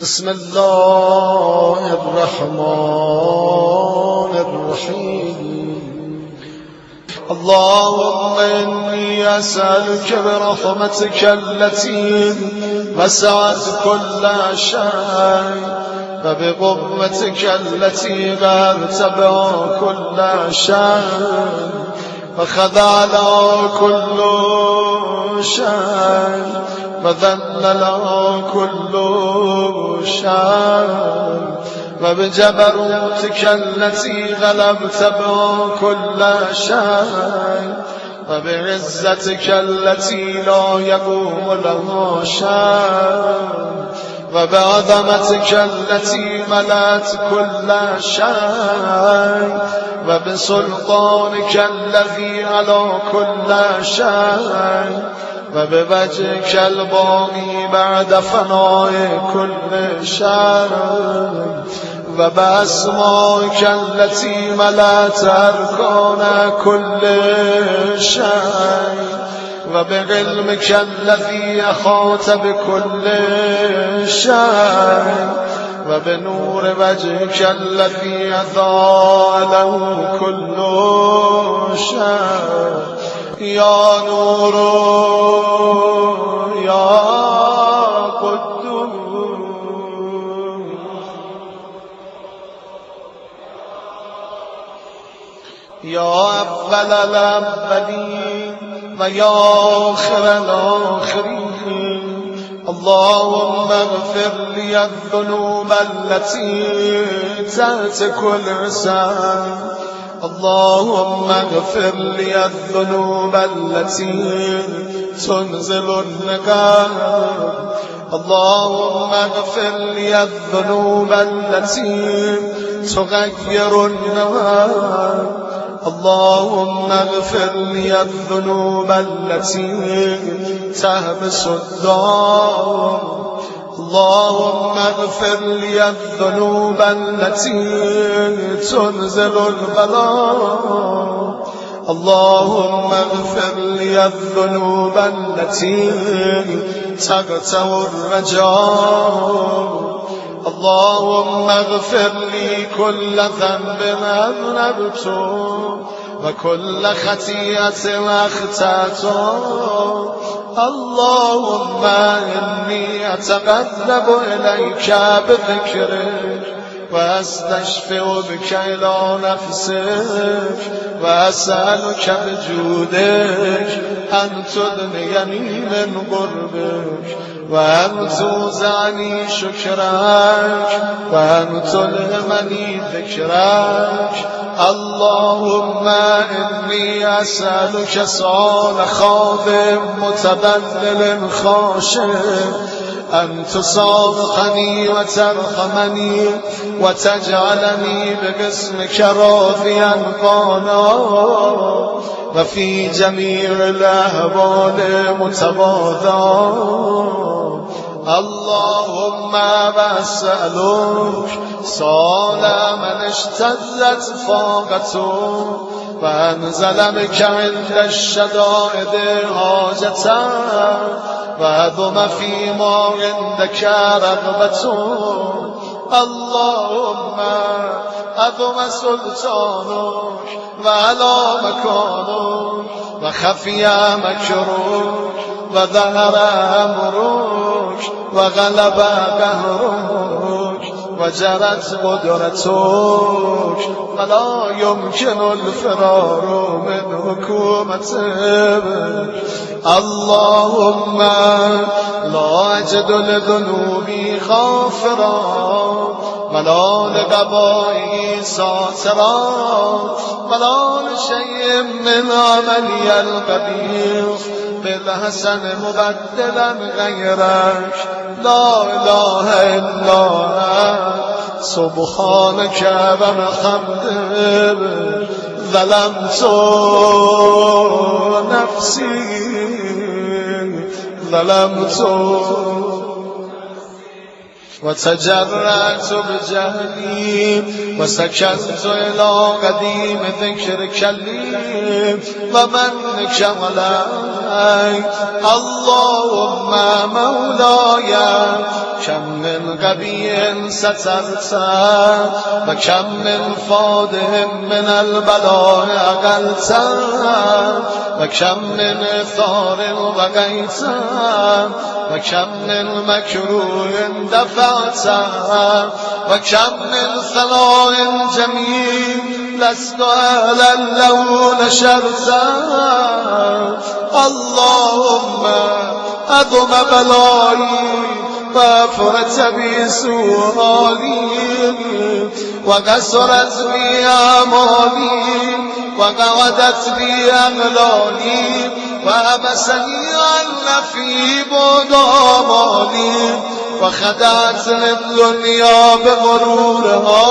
بسم الله الرحمن الرحيم اللهم إني أسألك برحمتك التي وسعت كل شيء وبقوتك التي ارتبع كل شيء وخضع له كل شيء وذل له كل شيء وبجبروتك التي غلبت به كل شيء وبعزتك التي لا يقوم له شيء وبعظمتك التي ملأت كل شيء وبسلطانك الذي على كل شيء وبوجهك الباقي بعد فناء كل شيء وبأسمائك التي ملأت أركان كل شيء وبعلمك الذي أحاط بكل شيء وبنور وجهك الذي أضاء له كل شيء يا نور يا قدوس يا أول الأولين ويا آخر الآخرين اللهم اغفر لي الذنوب التي تهتك العصام اللهم اغفر لي الذنوب التي تنزل النقام اللهم اغفر لي الذنوب التي تغير النوام اللهم اغفر لي الذنوب التي تهمس الدار اللهم اغفر لي الذنوب التي تنزل البلاء اللهم اغفر لي الذنوب التي تقطع الرجاء اللهم اغفر لي كل ذنب أذنبته وكل خطيئة أخطأته اللهم إني أتقرب إليك بذكرك وأستشفع بك إلى نفسك وأسألك بجودك أن تدنيني من قربك وأن توزعني شكرك وأن تلهمني ذكرك اللهم إني أسألك سؤال خاضع متذلل خاشع أن تصادقني وترحمني وتجعلني بقسمك راضيا قانا وفي جميع الأهوال متواضعا اللهم بسألك سؤال من اشتدت فاقته وأنزل بك عند الشدائد حاجته وعظم فيما عندك رغبته اللهم عظم سلطانك وعلى مكانك وخفي مكرك وظهر أمرك وغلب قهرك وجرت قدرتك ولا يمكن الفرار من حكومتك اللهم لا أجد لذنوبي غافرا ولا لقضائي ساترا ولا لشيء من عملي القبيح بالحسن مبدلا غيرك لا إله إلا أنت سبحانك وبحمدك ظلمت نفسي ظلمت وتجرأت بجهلي وسكنت إلى قديم ذكرك لي ومنك ولا اللهم مولاي كم من قبي سترت وكم من فاده من البلاء أقلت وكم من ثار وقيت وكم من مكروه دفعت وكم من ثناء جميل لست أهلا له نشرت اللهم أضم بلائي وفرت بي سؤالي وقصرت بي آمالي وقعدت بي أغلالي وأبسني النفي بعد آمالي وخدعت للدنيا بغرورها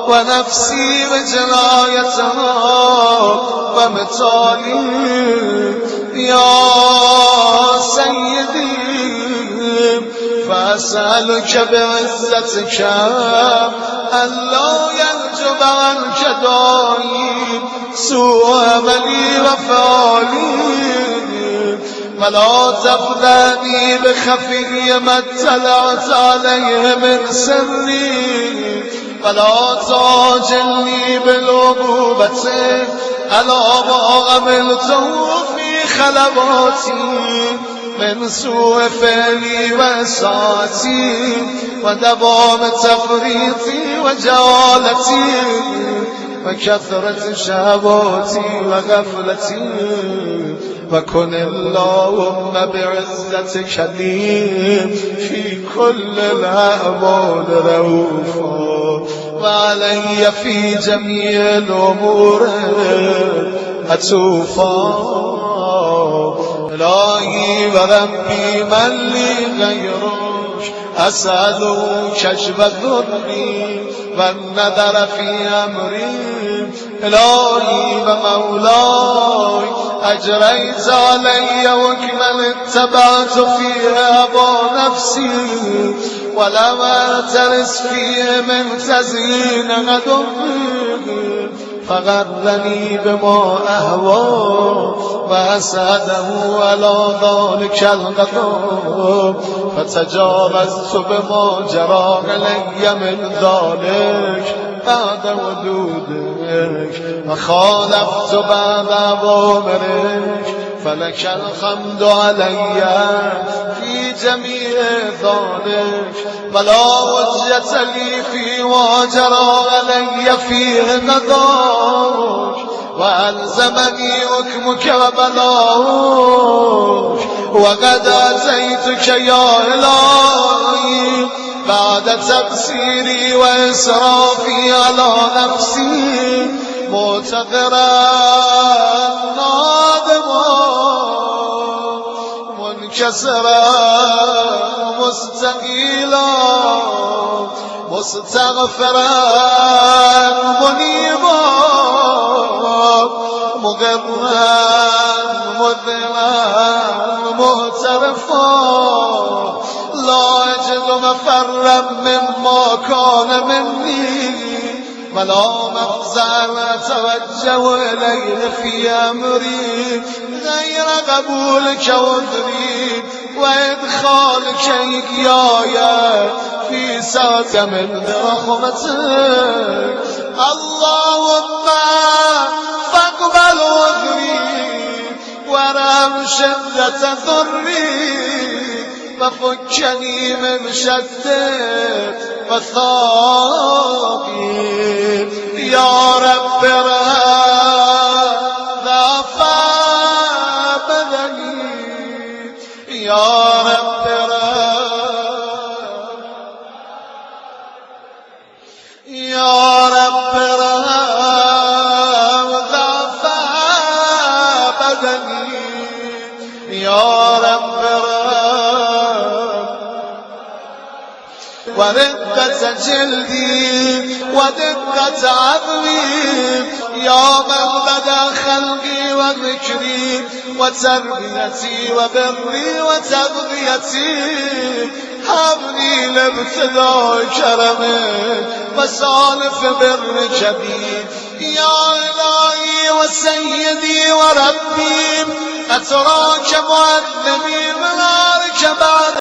ونفسي بجنايتها ومثالي يا سيدي فأسألك بعزتك ألا ينجب عنك دائي سوء أملي وفعلي ولا تفداني بخفي ما اطلعت عليه من سري ولا تعجلني بالعقوبة على ما عملته في خلواتي من سوء فعلي وساعتي ودوام تفريطي وجهالتي وكثرة شهواتي وغفلتي وكن اللهم بعزتك لي في كل الأعمال رؤوفا وعلي في جميع الأمور عطوفا إلهي وربي من لي غيرك أسأل كشف ذري والنظر في أمري إلهي ومولاي أجريت علي وكما اتبعت فيها أبا نفسي ولم أترس فيه من تزيين غدري فغرني بما أهوى وأسعده على ذلك القدر فتجاوزت بما جرى علي من ذلك بعد وجودك وخالفت بعد أوامرك فلك الحمد علي في جميع ذلك ولا حجة لي في وجرى علي فيه قضاك وألزمني حكمك وبلاك وقد أتيتك يا إلهي بعد تقصيري وإسرافي على نفسي معتذرا نادما منكسرا مستقيلا مستغفرا منيبا مغرا مذلا معترفا لا أجد مفرا مما كان مني ولا مفزعا أتوجه إليه في أمري غير قبولك وذري وإدخالك إياي في ساعة من رحمتك اللهم فاقبل وذري ورم شدة ضري وفكني من شدة وثاقي يا رب ضعف بدني يا رب يا رب ضعف بدني يا رب ورقة جلدي ودقة عظمي يا من بدا خلقي وذكري وتربيتي وبري وتغذيتي حبني لابتداء كرمك وسالف برك بي يا إلهي وسيدي وربي أتراك معلمي منارك بعد